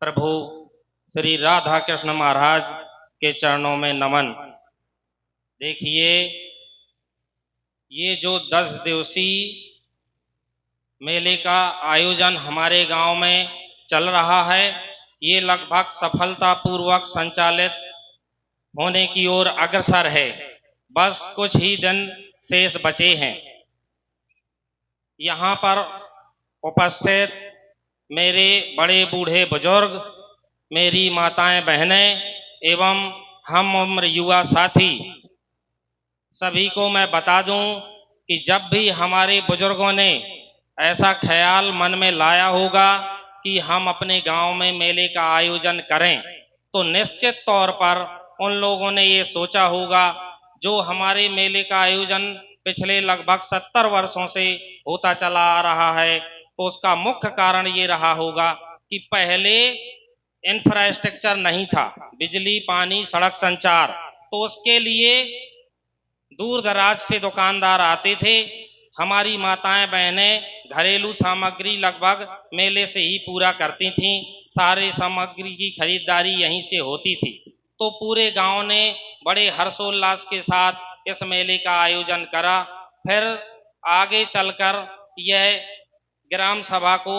प्रभु श्री राधा कृष्ण महाराज के चरणों में नमन। देखिए, ये जो 10 दिवसीय मेले का आयोजन हमारे गांव में चल रहा है, ये लगभग सफलतापूर्वक संचालित होने की ओर अग्रसर है। बस कुछ ही दिन शेष बचे हैं। यहाँ पर उपस्थित मेरे बड़े बूढ़े बुजुर्ग, मेरी माताएं बहनें एवं हम उम्र युवा साथी, सभी को मैं बता दूं कि जब भी हमारे बुजुर्गों ने ऐसा ख्याल मन में लाया होगा कि हम अपने गांव में मेले का आयोजन करें, तो निश्चित तौर पर उन लोगों ने ये सोचा होगा, जो हमारे मेले का आयोजन पिछले लगभग 70 वर्षों से होता चला आ रहा है, तो उसका मुख्य कारण ये रहा होगा कि पहले इंफ्रास्ट्रक्चर नहीं था, बिजली, पानी, सड़क, संचार। तो उसके लिए दूर दराज से दुकानदार आते थे। हमारी माताएं बहनें घरेलू सामग्री लगभग मेले से ही पूरा करती थीं। सारे सामग्री की खरीदारी यहीं से होती थी। तो पूरे गांव ने बड़े हर्षोल्लास के साथ इस मेले का आयोजन करा। फिर आगे चलकर यह ग्राम सभा को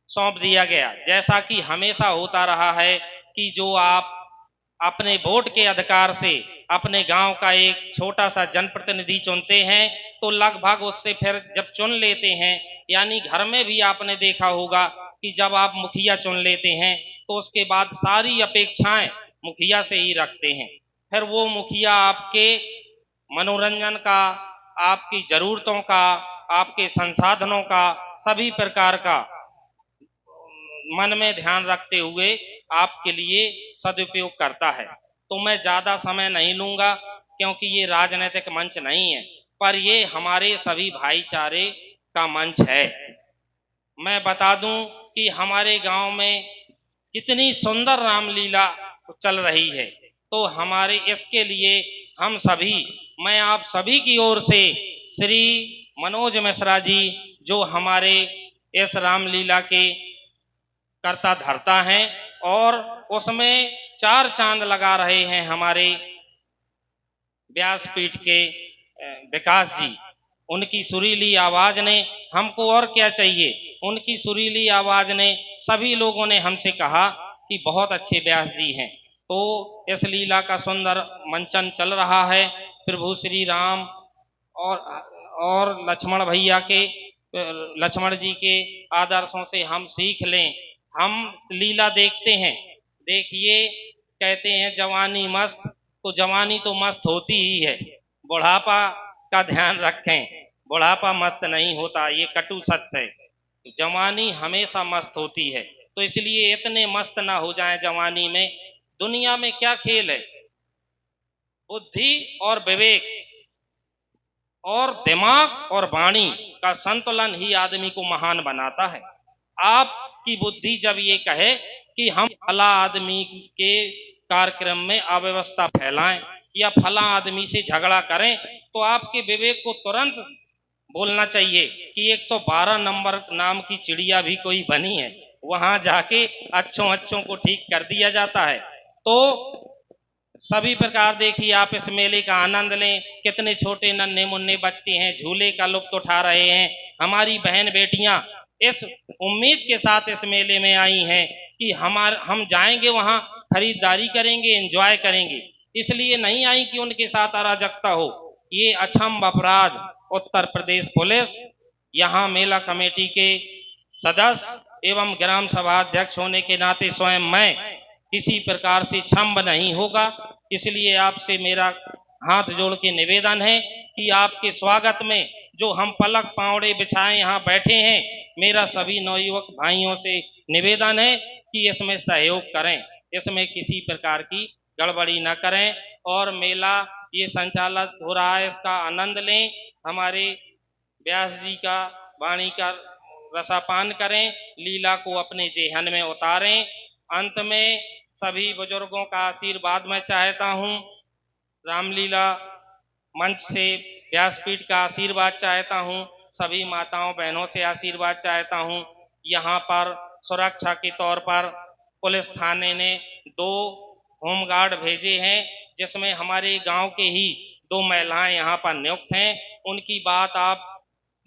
सौंप दिया गया। जैसा कि हमेशा होता रहा है कि जो आप अपने वोट के अधिकार से अपने गांव का एक छोटा सा जनप्रतिनिधि चुनते हैं, तो लगभग उससे फिर जब चुन लेते हैं, यानी घर में भी आपने देखा होगा कि जब आप मुखिया चुन लेते हैं तो उसके बाद सारी अपेक्षाएं मुखिया से ही रखते हैं। फिर वो मुखिया आपके मनोरंजन का, आपकी जरूरतों का, आपके संसाधनों का, सभी प्रकार का मन में ध्यान रखते हुए आपके लिए सदुपयोग करता है। तो मैं ज्यादा समय नहीं लूंगा, क्योंकि ये राजनीतिक मंच नहीं है, पर ये हमारे सभी भाईचारे का मंच है। मैं बता दूं कि हमारे गांव में कितनी सुंदर रामलीला चल रही है। तो हमारे इसके लिए हम सभी, मैं आप सभी की ओर से श्री मनोज मिश्रा जी, जो हमारे इस रामलीला के करता धरता हैं और उसमें 4 चांद लगा रहे हैं हमारे व्यासपीठ के विकास जी, उनकी सुरीली आवाज ने, हमको और क्या चाहिए, उनकी सुरीली आवाज ने सभी लोगों ने हमसे कहा कि बहुत अच्छे व्यास जी हैं। तो इस लीला का सुंदर मंचन चल रहा है। प्रभु श्री राम और लक्ष्मण भैया के, लक्ष्मण जी के आदर्शों से हम सीख लें। हम लीला देखते हैं। देखिए, कहते हैं जवानी मस्त, तो जवानी तो मस्त होती ही है, बुढ़ापा का ध्यान रखें, बुढ़ापा मस्त नहीं होता, ये कटु सत्य है। जवानी हमेशा मस्त होती है, तो इसलिए इतने मस्त ना हो जाएं जवानी में। दुनिया में क्या खेल है, बुद्धि और विवेक और दिमाग और वाणी का संतुलन ही आदमी को महान बनाता है। आपकी बुद्धि जब ये कहे कि हम फला आदमी के कार्यक्रम में अव्यवस्था फैलाएं या फला आदमी से झगड़ा करें, तो आपके विवेक को तुरंत बोलना चाहिए कि 112 नंबर नाम की चिड़िया भी कोई बनी है, वहां जाके अच्छों अच्छों को ठीक कर दिया जाता है। तो सभी प्रकार देखिए, आप इस मेले का आनंद लें। कितने छोटे नन्हे मुन्ने बच्चे हैं, झूले का लुत्फ उठा रहे हैं। हमारी बहन बेटियां इस उम्मीद के साथ इस मेले में आई हैं कि हम जाएंगे, वहां खरीदारी करेंगे, एंजॉय करेंगे। इसलिए नहीं आई कि उनके साथ अराजकता हो। ये अक्षम अपराध उत्तर प्रदेश पुलिस, यहाँ मेला कमेटी के सदस्य एवं ग्राम सभा अध्यक्ष होने के नाते स्वयं मैं किसी प्रकार से क्षम्य नहीं होगा। इसलिए आपसे मेरा हाथ जोड़ के निवेदन है कि आपके स्वागत में जो हम पलक पावड़े बिछाए यहाँ बैठे हैं, मेरा सभी नवयुवक भाइयों से निवेदन है कि इसमें सहयोग करें, इसमें किसी प्रकार की गड़बड़ी न करें और मेला ये संचालित हो रहा है, इसका आनंद लें। हमारे व्यास जी का वाणी का रसापान करें, लीला को अपने जेहन में उतारें। अंत में सभी बुजुर्गों का आशीर्वाद मैं चाहता हूँ, रामलीला मंच से व्यासपीठ का आशीर्वाद चाहता हूँ, सभी माताओं बहनों से आशीर्वाद चाहता हूँ। यहाँ पर सुरक्षा के तौर पर पुलिस थाने ने 2 होमगार्ड भेजे हैं, जिसमें हमारे गांव के ही 2 महिलाएं यहाँ पर नियुक्त हैं। उनकी बात आप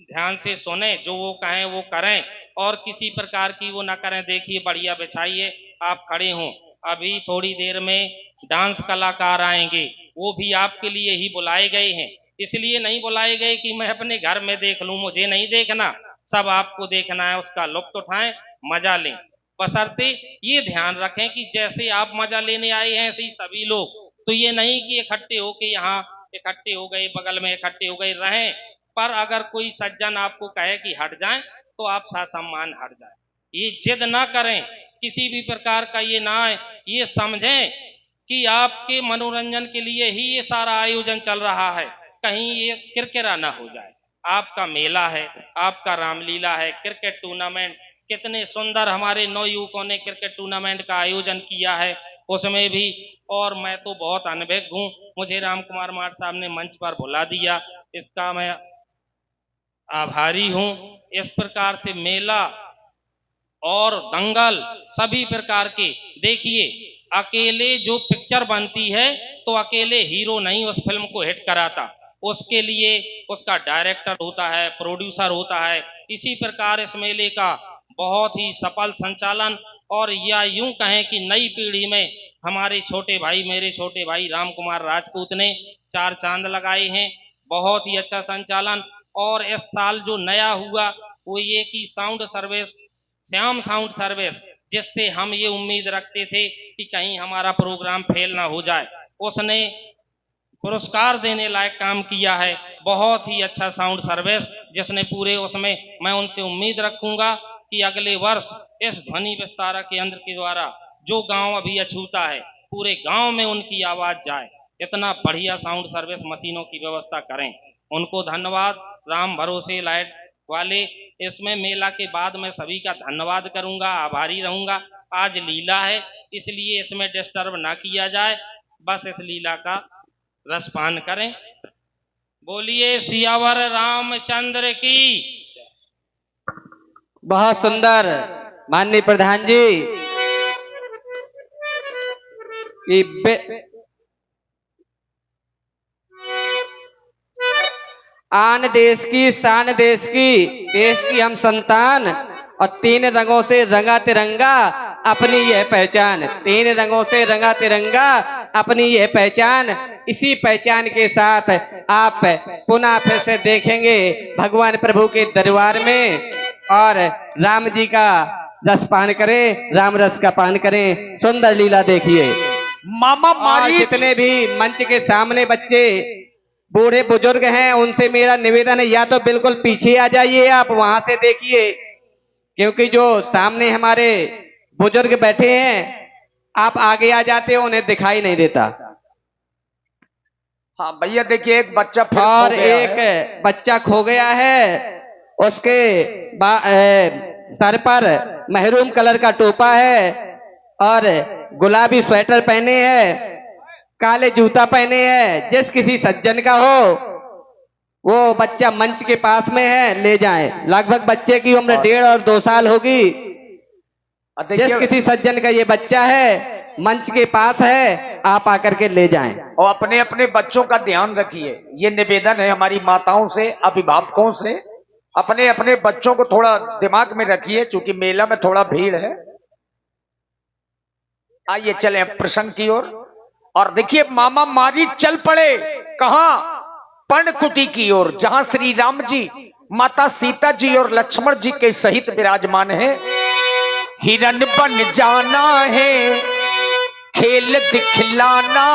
ध्यान से सुने, जो वो कहें वो करें और किसी प्रकार की वो ना करें। देखिए बढ़िया बिछाइए, आप खड़े हों। अभी थोड़ी देर में डांस कलाकार आएंगे, वो भी आपके लिए ही बुलाए गए हैं। इसलिए नहीं बुलाए गए कि मैं अपने घर में देख लूं, मुझे नहीं देखना, सब आपको देखना है, उसका लुत्फ उठाएं, मजा लें। बशर्ते ये ध्यान रखें कि जैसे आप मजा लेने आए हैं ऐसे ही सभी लोग, तो ये नहीं कि इकट्ठे होके यहाँ इकट्ठे हो गए, बगल में इकट्ठे हो गए, रहें। पर अगर कोई सज्जन आपको कहे कि हट जाएं, तो आप ससम्मान हट जाएं। ये जिद ना करें, किसी भी प्रकार का ये ना है, ये समझें कि आपके मनोरंजन के लिए ही ये सारा आयोजन चल रहा है, कहीं ये किरकिरा ना हो जाए। आपका मेला है, आपका रामलीला है, क्रिकेट टूर्नामेंट, कितने सुंदर हमारे नवयुवकों ने क्रिकेट टूर्नामेंट का आयोजन किया है उसमें भी। और मैं तो बहुत अनभिज्ञ हूँ, मुझे राम कुमार माठ साहब ने मंच पर बुला दिया, इसका मैं आभारी हूँ। इस प्रकार से मेला और दंगल सभी प्रकार के, देखिए अकेले जो पिक्चर बनती है तो अकेले हीरो नहीं उस फिल्म को हिट कराता, उसके लिए उसका डायरेक्टर होता है, प्रोड्यूसर होता है। इसी प्रकार इस मेले का बहुत ही सफल संचालन, और या यूं कहें कि नई पीढ़ी में हमारे छोटे भाई, मेरे छोटे भाई राम कुमार राजपूत ने 4 चांद लगाए हैं। बहुत ही अच्छा संचालन। और इस साल जो नया हुआ वो ये कि sound service, Shyam sound service, जिससे हम ये उम्मीद रखते थे कि कहीं हमारा प्रोग्राम फेल ना हो जाए, उसने पुरस्कार देने लायक काम किया है। बहुत ही अच्छा साउंड सर्विस, जिसने पूरे उसमें, मैं उनसे उम्मीद रखूंगा कि अगले वर्ष इस ध्वनि विस्तारक यंत्र के द्वारा जो गांव अभी अछूता है, पूरे गांव में उनकी आवाज जाए, इतना बढ़िया साउंड सर्विस मशीनों की व्यवस्था करें। उनको धन्यवाद। राम भरोसे लाइट वाले, इसमें मेला के बाद मैं सभी का धन्यवाद करूंगा, आभारी रहूंगा। आज लीला है, इसलिए इसमें डिस्टर्ब ना किया जाए, बस इस लीला का रसपान करें। बोलिए सियावर रामचंद्र की। बहुत सुंदर माननीय प्रधान जी की आन देश की शान देश की हम संतान, और 3 रंगों से रंगा तिरंगा अपनी यह पहचान। 3 रंगों से रंगा तिरंगा अपनी यह पहचान। इसी पहचान के साथ आप पुनः फिर से देखेंगे भगवान प्रभु के दरबार में, और राम जी का रसपान करें, राम रस का पान करें। सुंदर लीला देखिए। मामा मारी जितने भी मंच के सामने बच्चे बूढ़े बुजुर्ग हैं, उनसे मेरा निवेदन है, या तो बिल्कुल पीछे आ जाइए, आप वहां से देखिए, क्योंकि जो सामने हमारे बुजुर्ग बैठे हैं, आप आगे आ जाते हो उन्हें दिखाई नहीं देता। हाँ भैया देखिए, एक बच्चा फिर और खो गया एक है। बच्चा खो गया है, उसके सर पर महरूम कलर का टोपा है और गुलाबी स्वेटर पहने हैं, काले जूता पहने हैं। जिस किसी सज्जन का हो वो बच्चा मंच के पास में है, ले जाएं। लगभग बच्चे की उम्र 1.5 और 2 साल होगी। जिस किसी सज्जन का ये बच्चा है मंच के पास है, आप आकर के ले जाएं। और अपने अपने बच्चों का ध्यान रखिए, ये निवेदन है हमारी माताओं से, अभिभावकों से। अपने अपने बच्चों को थोड़ा दिमाग में रखिए, क्योंकि मेला में थोड़ा भीड़ है। आइए चलें प्रसंग की ओर। और देखिए मामा मारी चल पड़े कहां? पर्णकुटी की ओर, जहां श्री राम जी, माता सीता जी और लक्ष्मण जी के सहित विराजमान है। हिरण बन जाना है, खेल दिखलाना